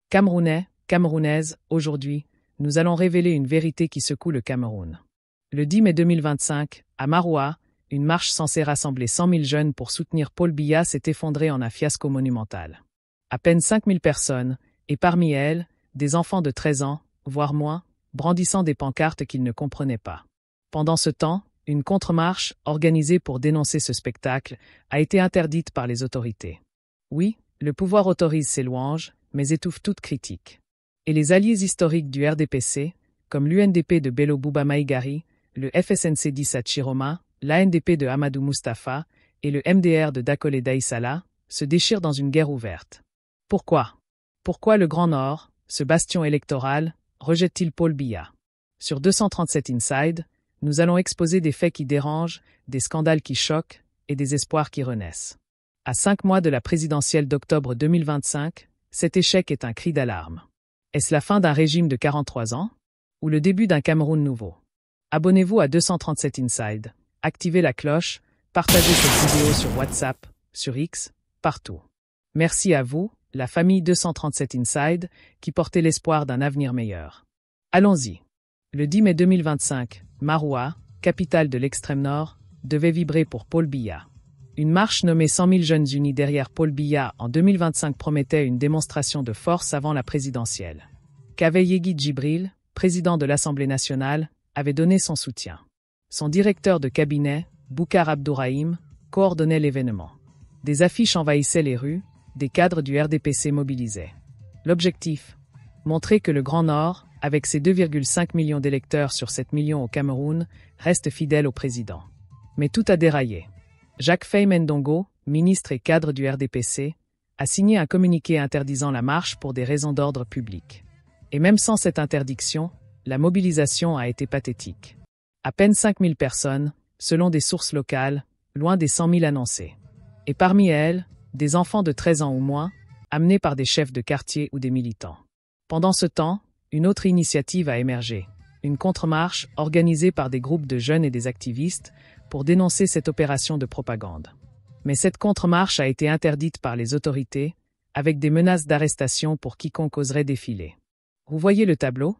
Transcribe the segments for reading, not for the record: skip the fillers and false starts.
Camerounais, Camerounaises, aujourd'hui, nous allons révéler une vérité qui secoue le Cameroun. Le 10 mai 2025, à Maroua, une marche censée rassembler 100 000 jeunes pour soutenir Paul Biya s'est effondrée en un fiasco monumental. À peine 5 000 personnes, et parmi elles, des enfants de 13 ans, voire moins, brandissant des pancartes qu'ils ne comprenaient pas. Pendant ce temps, une contre-marche, organisée pour dénoncer ce spectacle, a été interdite par les autorités. Oui, le pouvoir autorise ses louanges, mais étouffe toute critique. Et les alliés historiques du RDPC, comme l'UNDP de Bello Bouba Maïgari, le FSNC d'Issa Chiroma, l'ANDP de Amadou Moustapha et le MDR de Dakole Daïsala, se déchirent dans une guerre ouverte. Pourquoi? Pourquoi le Grand Nord, ce bastion électoral, rejette-t-il Paul Biya? Sur 237 Inside, nous allons exposer des faits qui dérangent, des scandales qui choquent et des espoirs qui renaissent. À 5 mois de la présidentielle d'octobre 2025, cet échec est un cri d'alarme. Est-ce la fin d'un régime de 43 ans? Ou le début d'un Cameroun nouveau? Abonnez-vous à 237 Inside, activez la cloche, partagez cette vidéo sur WhatsApp, sur X, partout. Merci à vous, la famille 237 Inside, qui portez l'espoir d'un avenir meilleur. Allons-y. Le 10 mai 2025, Maroua, capitale de l'extrême nord, devait vibrer pour Paul Biya. Une marche nommée 100 000 jeunes unis derrière Paul Biya en 2025 promettait une démonstration de force avant la présidentielle. Kaveh Yegui Djibril, président de l'Assemblée nationale, avait donné son soutien. Son directeur de cabinet, Boukar Abdourahim, coordonnait l'événement. Des affiches envahissaient les rues, des cadres du RDPC mobilisaient. L'objectif? Montrer que le Grand Nord, avec ses 2,5 millions d'électeurs sur 7 millions au Cameroun, reste fidèle au président. Mais tout a déraillé. Jacques Faye Mendongo, ministre et cadre du RDPC, a signé un communiqué interdisant la marche pour des raisons d'ordre public. Et même sans cette interdiction, la mobilisation a été pathétique. À peine 5 000 personnes, selon des sources locales, loin des 100 000 annoncées. Et parmi elles, des enfants de 13 ans ou moins, amenés par des chefs de quartier ou des militants. Pendant ce temps, une autre initiative a émergé, une contre-marche organisée par des groupes de jeunes et des activistes pour dénoncer cette opération de propagande. Mais cette contre-marche a été interdite par les autorités, avec des menaces d'arrestation pour quiconque oserait défiler. Vous voyez le tableau?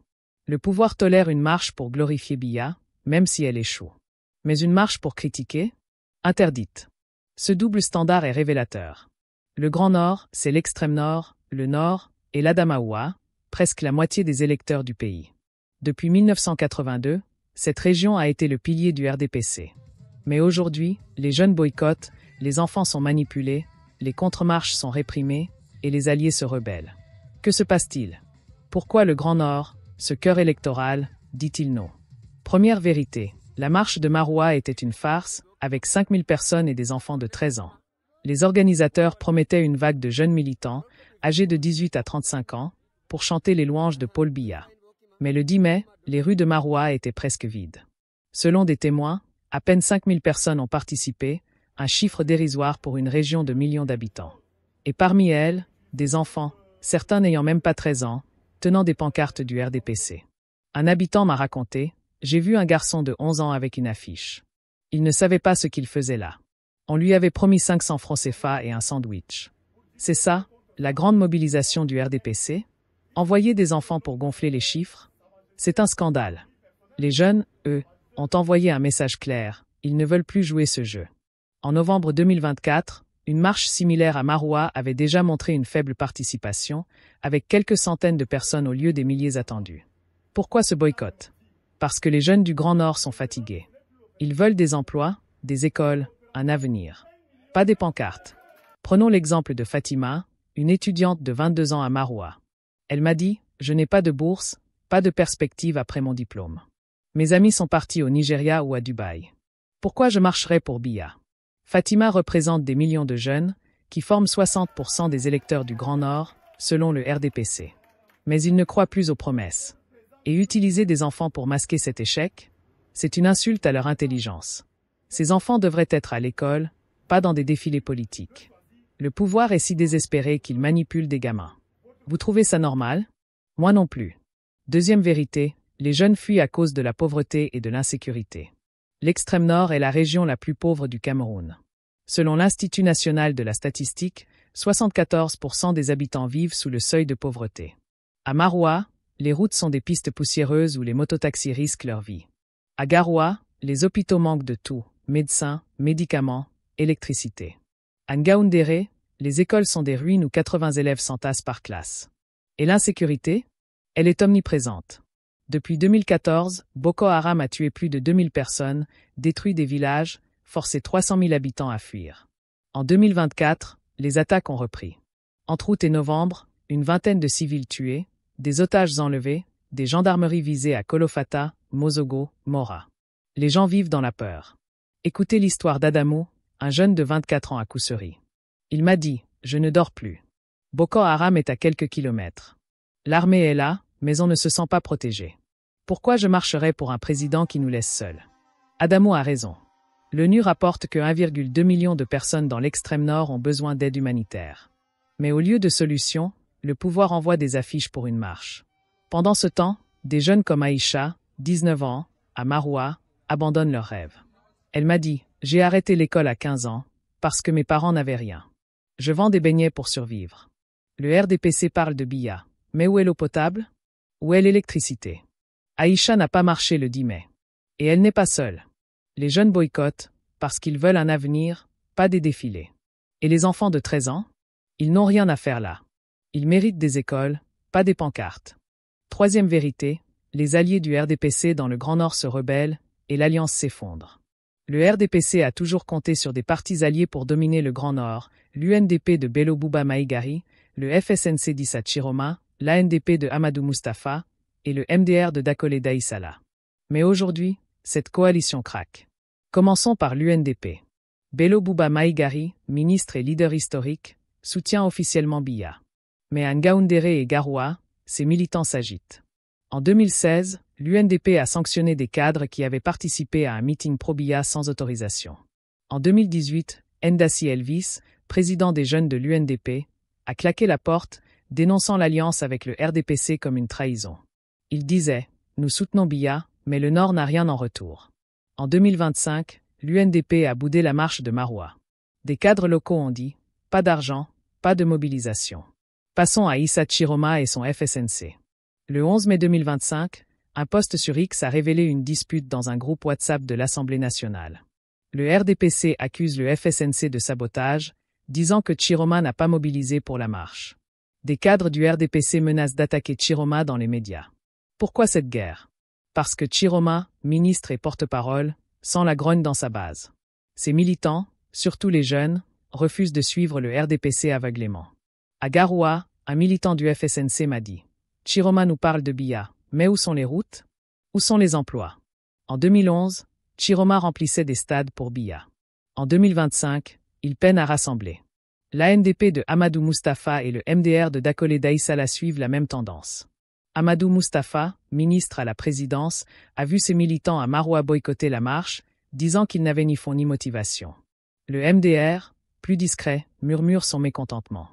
Le pouvoir tolère une marche pour glorifier Biya, même si elle échoue. Mais une marche pour critiquer? Interdite. Ce double standard est révélateur. Le Grand Nord, c'est l'extrême nord, le nord, et l'Adamaoua, presque la moitié des électeurs du pays. Depuis 1982, cette région a été le pilier du RDPC. Mais aujourd'hui, les jeunes boycottent, les enfants sont manipulés, les contre-marches sont réprimées, et les alliés se rebellent. Que se passe-t-il? Pourquoi le Grand Nord, ce cœur électoral, dit-il non? Première vérité, la marche de Maroua était une farce, avec 5 000 personnes et des enfants de 13 ans. Les organisateurs promettaient une vague de jeunes militants, âgés de 18 à 35 ans, pour chanter les louanges de Paul Biya. Mais le 10 mai, les rues de Maroua étaient presque vides. Selon des témoins, à peine 5 000 personnes ont participé, un chiffre dérisoire pour une région de millions d'habitants. Et parmi elles, des enfants, certains n'ayant même pas 13 ans, tenant des pancartes du RDPC. Un habitant m'a raconté, j'ai vu un garçon de 11 ans avec une affiche. Il ne savait pas ce qu'il faisait là. On lui avait promis 500 francs CFA et un sandwich. C'est ça, la grande mobilisation du RDPC? Envoyer des enfants pour gonfler les chiffres? C'est un scandale. Les jeunes, eux, ont envoyé un message clair, ils ne veulent plus jouer ce jeu. En novembre 2024, une marche similaire à Maroua avait déjà montré une faible participation, avec quelques centaines de personnes au lieu des milliers attendus. Pourquoi ce boycott? Parce que les jeunes du Grand Nord sont fatigués. Ils veulent des emplois, des écoles, un avenir. Pas des pancartes. Prenons l'exemple de Fatima, une étudiante de 22 ans à Maroua. Elle m'a dit, je n'ai pas de bourse, pas de perspective après mon diplôme. Mes amis sont partis au Nigeria ou à Dubaï. Pourquoi je marcherais pour Biya? Fatima représente des millions de jeunes, qui forment 60% des électeurs du Grand Nord, selon le RDPC. Mais ils ne croient plus aux promesses. Et utiliser des enfants pour masquer cet échec? C'est une insulte à leur intelligence. Ces enfants devraient être à l'école, pas dans des défilés politiques. Le pouvoir est si désespéré qu'il manipule des gamins. Vous trouvez ça normal? Moi non plus. Deuxième vérité, les jeunes fuient à cause de la pauvreté et de l'insécurité. L'extrême nord est la région la plus pauvre du Cameroun. Selon l'Institut national de la statistique, 74% des habitants vivent sous le seuil de pauvreté. À Maroua, les routes sont des pistes poussiéreuses où les mototaxis risquent leur vie. À Garoua, les hôpitaux manquent de tout, médecins, médicaments, électricité. À Ngaoundéré, les écoles sont des ruines où 80 élèves s'entassent par classe. Et l'insécurité? Elle est omniprésente. Depuis 2014, Boko Haram a tué plus de 2000 personnes, détruit des villages, forcé 300 000 habitants à fuir. En 2024, les attaques ont repris. Entre août et novembre, une vingtaine de civils tués, des otages enlevés, des gendarmeries visées à Kolofata, Mozogo, Mora. Les gens vivent dans la peur. Écoutez l'histoire d'Adamou, un jeune de 24 ans à Koussery. Il m'a dit, je ne dors plus. Boko Haram est à quelques kilomètres. L'armée est là, mais on ne se sent pas protégé. Pourquoi je marcherais pour un président qui nous laisse seuls? Adamou a raison. L'ONU rapporte que 1,2 million de personnes dans l'extrême nord ont besoin d'aide humanitaire. Mais au lieu de solutions, le pouvoir envoie des affiches pour une marche. Pendant ce temps, des jeunes comme Aïcha, 19 ans, à Maroua, abandonnent leurs rêves. Elle m'a dit, j'ai arrêté l'école à 15 ans, parce que mes parents n'avaient rien. Je vends des beignets pour survivre. Le RDPC parle de Biya. Mais où est l'eau potable? Où est l'électricité? Aïcha n'a pas marché le 10 mai. Et elle n'est pas seule. Les jeunes boycottent, parce qu'ils veulent un avenir, pas des défilés. Et les enfants de 13 ans? Ils n'ont rien à faire là. Ils méritent des écoles, pas des pancartes. Troisième vérité, les alliés du RDPC dans le Grand Nord se rebellent, et l'alliance s'effondre. Le RDPC a toujours compté sur des partis alliés pour dominer le Grand Nord, l'UNDP de Bello Bouba Maïgari, le FSNC d'Issa Chiroma, l'ANDP de Amadou Mustafa et le MDR de Dakole Daïsala. Mais aujourd'hui, cette coalition craque. Commençons par l'UNDP. Bello Bouba Maïgari, ministre et leader historique, soutient officiellement Biya. Mais à Ngaoundéré et Garoua, ses militants s'agitent. En 2016, l'UNDP a sanctionné des cadres qui avaient participé à un meeting pro-Biya sans autorisation. En 2018, Ndassi Elvis, président des jeunes de l'UNDP, a claqué la porte, dénonçant l'alliance avec le RDPC comme une trahison. Il disait « Nous soutenons Biya, mais le Nord n'a rien en retour ». En 2025, l'UNDP a boudé la marche de Maroua. Des cadres locaux ont dit « Pas d'argent, pas de mobilisation ». Passons à Issa Chiroma et son FSNC. Le 11 mai 2025, un post sur X a révélé une dispute dans un groupe WhatsApp de l'Assemblée nationale. Le RDPC accuse le FSNC de sabotage, disant que Chiroma n'a pas mobilisé pour la marche. Des cadres du RDPC menacent d'attaquer Chiroma dans les médias. Pourquoi cette guerre? Parce que Chiroma, ministre et porte-parole, sent la grogne dans sa base. Ses militants, surtout les jeunes, refusent de suivre le RDPC aveuglément. À Garoua, un militant du FSNC m'a dit « Chiroma nous parle de Biya, mais où sont les routes? Où sont les emplois ?» En 2011, Chiroma remplissait des stades pour Biya. En 2025, il peine à rassembler. L'ANDP de Amadou Mustafa et le MDR de Dakole Daïsala suivent la même tendance. Amadou Mustafa, ministre à la présidence, a vu ses militants à Maroua boycotter la marche, disant qu'ils n'avaient ni fond ni motivation. Le MDR, plus discret, murmure son mécontentement.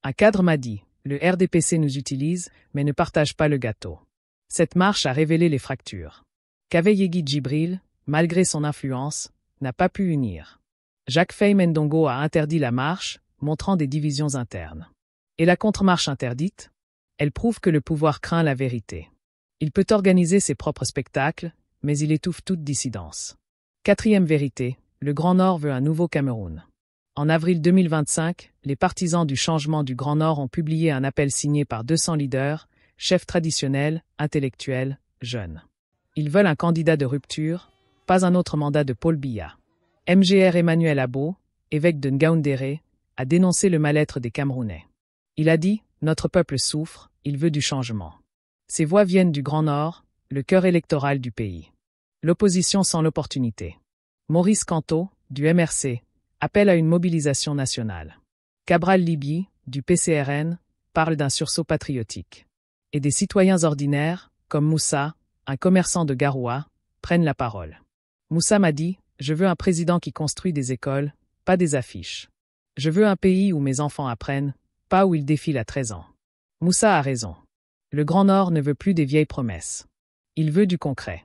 Un cadre m'a dit « Le RDPC nous utilise, mais ne partage pas le gâteau ». Cette marche a révélé les fractures. Kaveyegui Djibril, malgré son influence, n'a pas pu unir. Jacques Faye Mendongo a interdit la marche, montrant des divisions internes. Et la contre-marche interdite? Elle prouve que le pouvoir craint la vérité. Il peut organiser ses propres spectacles, mais il étouffe toute dissidence. Quatrième vérité, le Grand Nord veut un nouveau Cameroun. En avril 2025, les partisans du changement du Grand Nord ont publié un appel signé par 200 leaders, chefs traditionnels, intellectuels, jeunes. Ils veulent un candidat de rupture, pas un autre mandat de Paul Biya. MGR Emmanuel Abo, évêque de Ngaoundéré, a dénoncé le mal-être des Camerounais. Il a dit « Notre peuple souffre, il veut du changement ». Ces voix viennent du Grand Nord, le cœur électoral du pays. L'opposition sans l'opportunité. Maurice Kanto, du MRC, appelle à une mobilisation nationale. Cabral Libi, du PCRN, parle d'un sursaut patriotique. Et des citoyens ordinaires, comme Moussa, un commerçant de Garoua, prennent la parole. Moussa m'a dit « Je veux un président qui construit des écoles, pas des affiches. Je veux un pays où mes enfants apprennent, pas où ils défilent à 13 ans. » Moussa a raison. Le Grand Nord ne veut plus des vieilles promesses. Il veut du concret.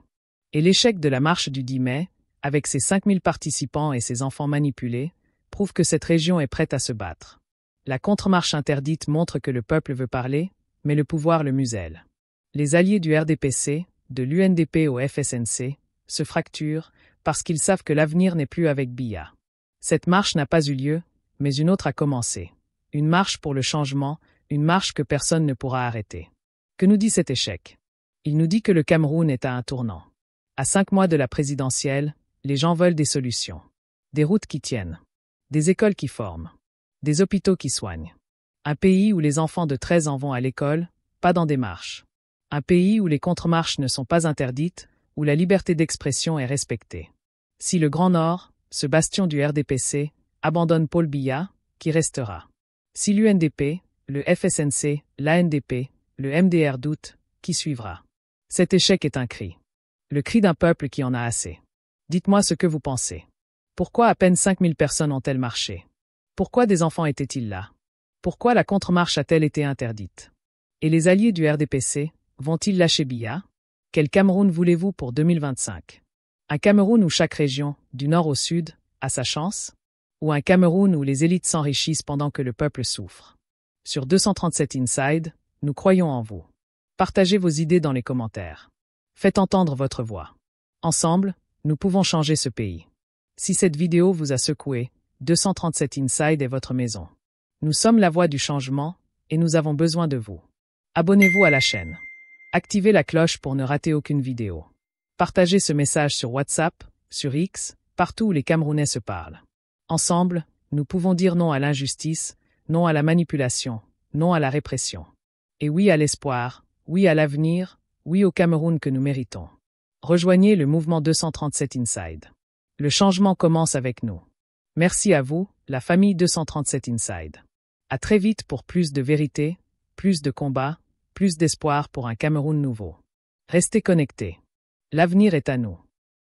Et l'échec de la marche du 10 mai, avec ses 5000 participants et ses enfants manipulés, prouve que cette région est prête à se battre. La contre-marche interdite montre que le peuple veut parler, mais le pouvoir le muselle. Les alliés du RDPC, de l'UNDP au FSNC, se fracturent parce qu'ils savent que l'avenir n'est plus avec Biya. Cette marche n'a pas eu lieu, mais une autre a commencé. Une marche pour le changement, une marche que personne ne pourra arrêter. Que nous dit cet échec? Il nous dit que le Cameroun est à un tournant. À 5 mois de la présidentielle, les gens veulent des solutions. Des routes qui tiennent. Des écoles qui forment. Des hôpitaux qui soignent. Un pays où les enfants de 13 ans vont à l'école, pas dans des marches. Un pays où les contre-marches ne sont pas interdites, où la liberté d'expression est respectée. Si le Grand Nord, ce bastion du RDPC, abandonne Paul Biya, qui restera? Si l'UNDP, le FSNC, l'ANDP, le MDR doutent, qui suivra? Cet échec est un cri. Le cri d'un peuple qui en a assez. Dites-moi ce que vous pensez. Pourquoi à peine 5000 personnes ont-elles marché? Pourquoi des enfants étaient-ils là? Pourquoi la contre-marche a-t-elle été interdite? Et les alliés du RDPC, vont-ils lâcher Biya? Quel Cameroun voulez-vous pour 2025? Un Cameroun où chaque région, du nord au sud, a sa chance? Ou un Cameroun où les élites s'enrichissent pendant que le peuple souffre? Sur 237 Inside, nous croyons en vous. Partagez vos idées dans les commentaires. Faites entendre votre voix. Ensemble, nous pouvons changer ce pays. Si cette vidéo vous a secoué, 237 Inside est votre maison. Nous sommes la voix du changement, et nous avons besoin de vous. Abonnez-vous à la chaîne. Activez la cloche pour ne rater aucune vidéo. Partagez ce message sur WhatsApp, sur X, partout où les Camerounais se parlent. Ensemble, nous pouvons dire non à l'injustice, non à la manipulation, non à la répression. Et oui à l'espoir, oui à l'avenir, oui au Cameroun que nous méritons. Rejoignez le mouvement 237 Inside. Le changement commence avec nous. Merci à vous, la famille 237 Inside. À très vite pour plus de vérité, plus de combats, plus d'espoir pour un Cameroun nouveau. Restez connectés. L'avenir est à nous.